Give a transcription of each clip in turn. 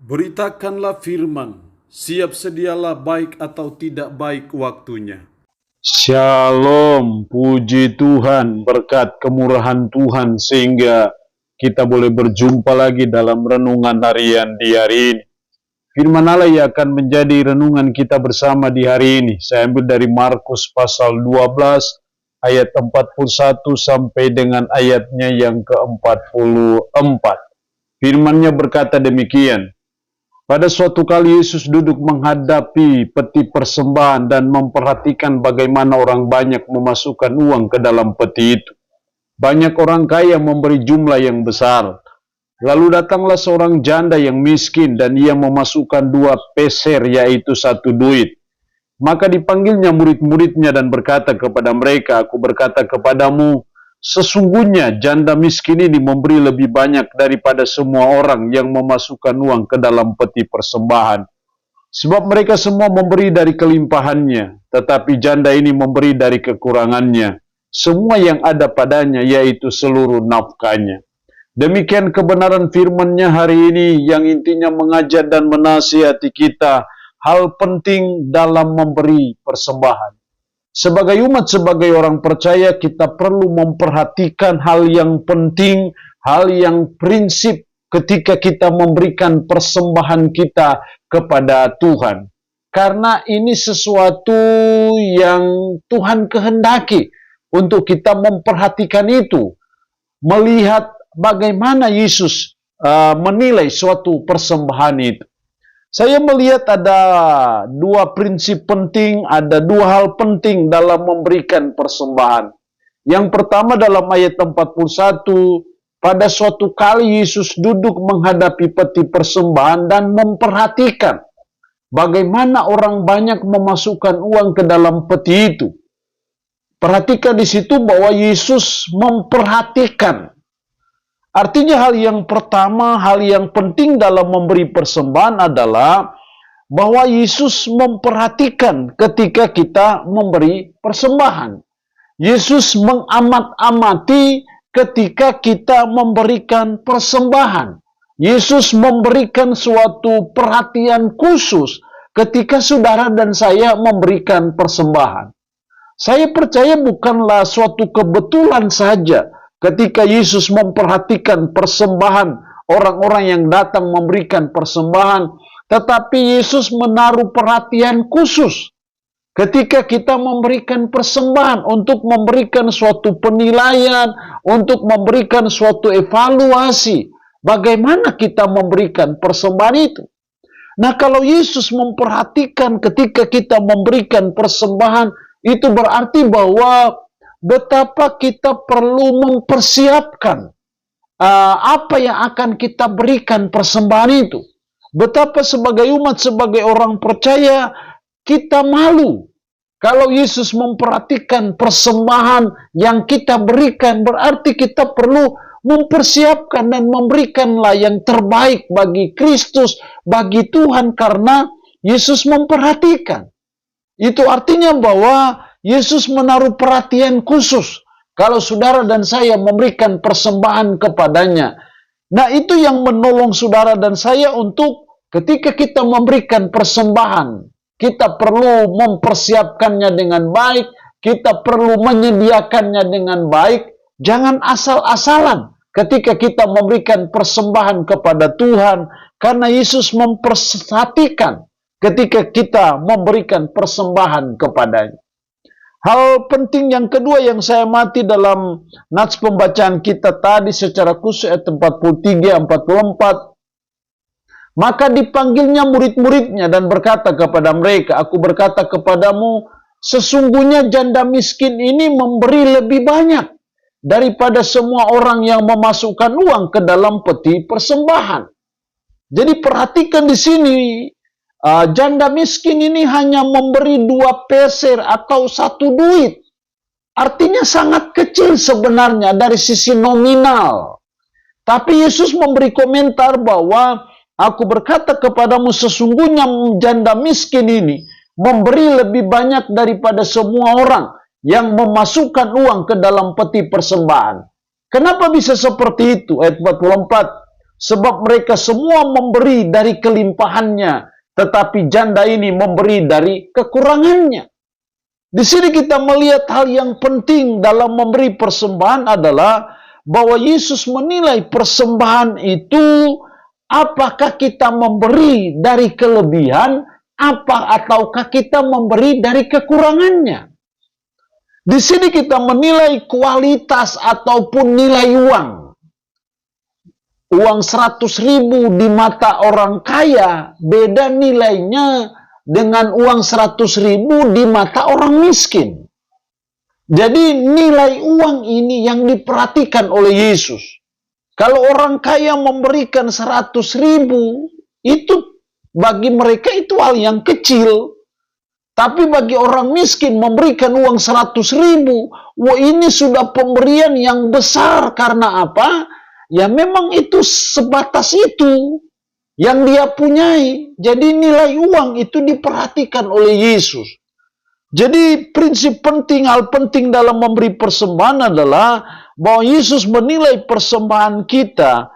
Beritakanlah firman, siap sedialah baik atau tidak baik waktunya. Shalom, puji Tuhan, berkat kemurahan Tuhan sehingga kita boleh berjumpa lagi dalam renungan harian di hari ini. Firman Allah yang akan menjadi renungan kita bersama di hari ini. Saya ambil dari Markus pasal 12 ayat 41 sampai dengan ayatnya yang ke-44. Firman-Nya berkata demikian. Pada suatu kali Yesus duduk menghadapi peti persembahan dan memperhatikan bagaimana orang banyak memasukkan uang ke dalam peti itu. Banyak orang kaya memberi jumlah yang besar. Lalu datanglah seorang janda yang miskin dan ia memasukkan 2 peser, yaitu 1 duit. Maka dipanggilnya murid-muridnya dan berkata kepada mereka, "Aku berkata kepadamu, sesungguhnya janda miskin ini memberi lebih banyak daripada semua orang yang memasukkan uang ke dalam peti persembahan. Sebab mereka semua memberi dari kelimpahannya, tetapi janda ini memberi dari kekurangannya, semua yang ada padanya, yaitu seluruh nafkahnya." Demikian kebenaran firman-Nya hari ini yang intinya mengajar dan menasihati kita hal penting dalam memberi persembahan. Sebagai umat, sebagai orang percaya, kita perlu memperhatikan hal yang penting, hal yang prinsip ketika kita memberikan persembahan kita kepada Tuhan. Karena ini sesuatu yang Tuhan kehendaki untuk kita memperhatikan itu. Melihat bagaimana Yesus menilai suatu persembahan itu. Saya melihat ada 2 prinsip penting, ada 2 hal penting dalam memberikan persembahan. Yang pertama dalam ayat 41, pada suatu kali Yesus duduk menghadapi peti persembahan dan memperhatikan bagaimana orang banyak memasukkan uang ke dalam peti itu. Perhatikan di situ bahwa Yesus memperhatikan. Artinya hal yang pertama, hal yang penting dalam memberi persembahan adalah bahwa Yesus memperhatikan ketika kita memberi persembahan. Yesus mengamat-amati ketika kita memberikan persembahan. Yesus memberikan suatu perhatian khusus ketika saudara dan saya memberikan persembahan. Saya percaya bukanlah suatu kebetulan saja ketika Yesus memperhatikan persembahan orang-orang yang datang memberikan persembahan, tetapi Yesus menaruh perhatian khusus ketika kita memberikan persembahan untuk memberikan suatu penilaian, untuk memberikan suatu evaluasi bagaimana kita memberikan persembahan itu. Nah, kalau Yesus memperhatikan ketika kita memberikan persembahan, itu berarti bahwa betapa kita perlu mempersiapkan apa yang akan kita berikan persembahan itu. Betapa sebagai umat, sebagai orang percaya, kita malu. Kalau Yesus memperhatikan persembahan yang kita berikan, berarti kita perlu mempersiapkan dan memberikanlah yang terbaik bagi Kristus, bagi Tuhan, karena Yesus memperhatikan. Itu artinya bahwa Yesus menaruh perhatian khusus kalau saudara dan saya memberikan persembahan kepadanya. Nah, itu yang menolong saudara dan saya untuk ketika kita memberikan persembahan, kita perlu mempersiapkannya dengan baik, kita perlu menyediakannya dengan baik. Jangan asal-asalan ketika kita memberikan persembahan kepada Tuhan, karena Yesus memperhatikan ketika kita memberikan persembahan kepadanya. Hal penting yang kedua yang saya amati dalam nats pembacaan kita tadi secara khusus ayat 43-44. Maka dipanggilnya murid-muridnya dan berkata kepada mereka, "Aku berkata kepadamu, sesungguhnya janda miskin ini memberi lebih banyak daripada semua orang yang memasukkan uang ke dalam peti persembahan." Jadi perhatikan di sini, janda miskin ini hanya memberi 2 peser atau 1 duit. Artinya sangat kecil sebenarnya dari sisi nominal. Tapi Yesus memberi komentar bahwa aku berkata kepadamu, sesungguhnya janda miskin ini memberi lebih banyak daripada semua orang yang memasukkan uang ke dalam peti persembahan. Kenapa bisa seperti itu? Ayat 44. Sebab mereka semua memberi dari kelimpahannya, tetapi janda ini memberi dari kekurangannya. Di sini kita melihat hal yang penting dalam memberi persembahan adalah bahwa Yesus menilai persembahan itu apakah kita memberi dari kelebihan ataukah kita memberi dari kekurangannya. Di sini kita menilai kualitas ataupun nilai uang. Uang 100.000 di mata orang kaya beda nilainya dengan uang 100.000 di mata orang miskin. Jadi nilai uang ini yang diperhatikan oleh Yesus. Kalau orang kaya memberikan 100.000, itu bagi mereka itu hal yang kecil. Tapi bagi orang miskin memberikan uang 100.000, wah ini sudah pemberian yang besar. Karena apa? Ya memang itu sebatas itu yang dia punyai. Jadi nilai uang itu diperhatikan oleh Yesus. Jadi prinsip penting, hal penting dalam memberi persembahan adalah bahwa Yesus menilai persembahan kita.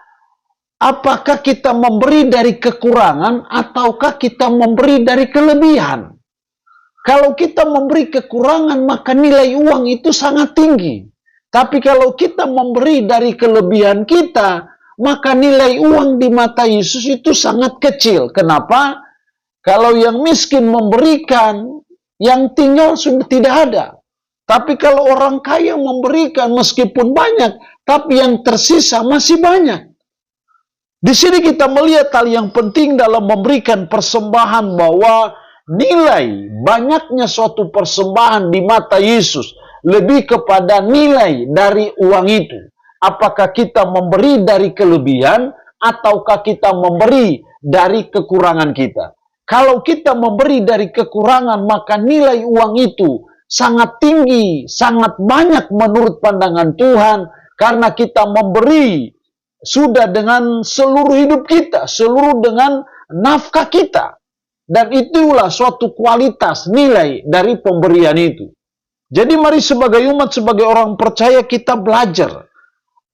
Apakah kita memberi dari kekurangan ataukah kita memberi dari kelebihan? Kalau kita memberi kekurangan, maka nilai uang itu sangat tinggi. Tapi kalau kita memberi dari kelebihan kita, maka nilai uang di mata Yesus itu sangat kecil. Kenapa? Kalau yang miskin memberikan, yang tinggal sudah tidak ada. Tapi kalau orang kaya memberikan meskipun banyak, tapi yang tersisa masih banyak. Di sini kita melihat hal yang penting dalam memberikan persembahan bahwa nilai banyaknya suatu persembahan di mata Yesus lebih kepada nilai dari uang itu. Apakah kita memberi dari kelebihan ataukah kita memberi dari kekurangan kita? Kalau kita memberi dari kekurangan, maka nilai uang itu sangat tinggi, sangat banyak menurut pandangan Tuhan, karena kita memberi sudah dengan seluruh hidup kita, seluruh dengan nafkah kita. Dan itulah suatu kualitas nilai dari pemberian itu. Jadi mari sebagai umat, sebagai orang percaya kita belajar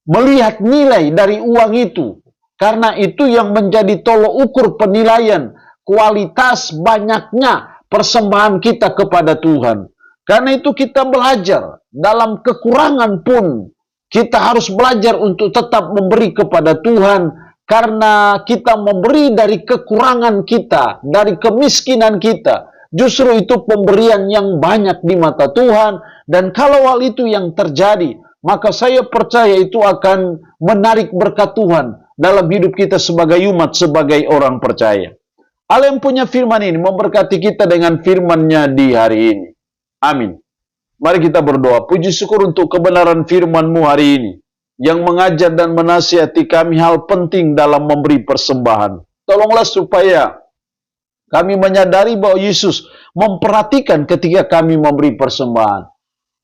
melihat nilai dari uang itu. Karena itu yang menjadi tolok ukur penilaian kualitas banyaknya persembahan kita kepada Tuhan. Karena itu kita belajar dalam kekurangan pun kita harus belajar untuk tetap memberi kepada Tuhan. Karena kita memberi dari kekurangan kita, dari kemiskinan kita. Justru itu pemberian yang banyak di mata Tuhan. Dan kalau hal itu yang terjadi, maka saya percaya itu akan menarik berkat Tuhan dalam hidup kita sebagai umat, sebagai orang percaya. Allah yang punya firman ini memberkati kita dengan firman-Nya di hari ini. Amin. Mari kita berdoa. Puji syukur untuk kebenaran firman-Mu hari ini, yang mengajar dan menasihati kami hal penting dalam memberi persembahan. Tolonglah supaya kami menyadari bahwa Yesus memperhatikan ketika kami memberi persembahan.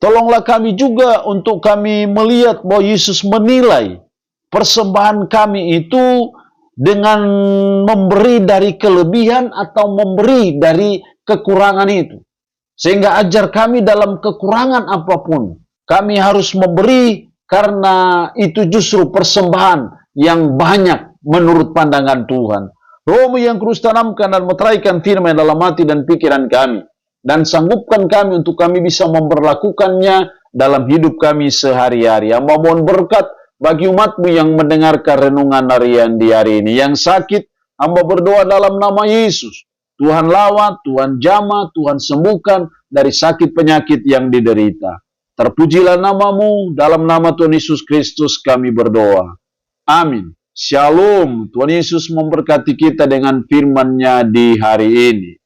Tolonglah kami juga untuk kami melihat bahwa Yesus menilai persembahan kami itu dengan memberi dari kelebihan atau memberi dari kekurangan itu. Sehingga ajar kami dalam kekurangan apapun, kami harus memberi. Karena itu justru persembahan yang banyak menurut pandangan Tuhan. Roh-Mu yang kudus tanamkan dan meteraikan firman dalam hati dan pikiran kami. Dan sanggupkan kami untuk kami bisa memperlakukannya dalam hidup kami sehari-hari. Hamba mohon berkat bagi umat-Mu yang mendengarkan renungan harian di hari ini. Yang sakit, hamba berdoa dalam nama Yesus. Tuhan lawat, Tuhan jamah, Tuhan sembuhkan dari sakit penyakit yang diderita. Terpujilah nama-Mu, dalam nama Tuhan Yesus Kristus kami berdoa. Amin. Shalom. Tuhan Yesus memberkati kita dengan firman-Nya di hari ini.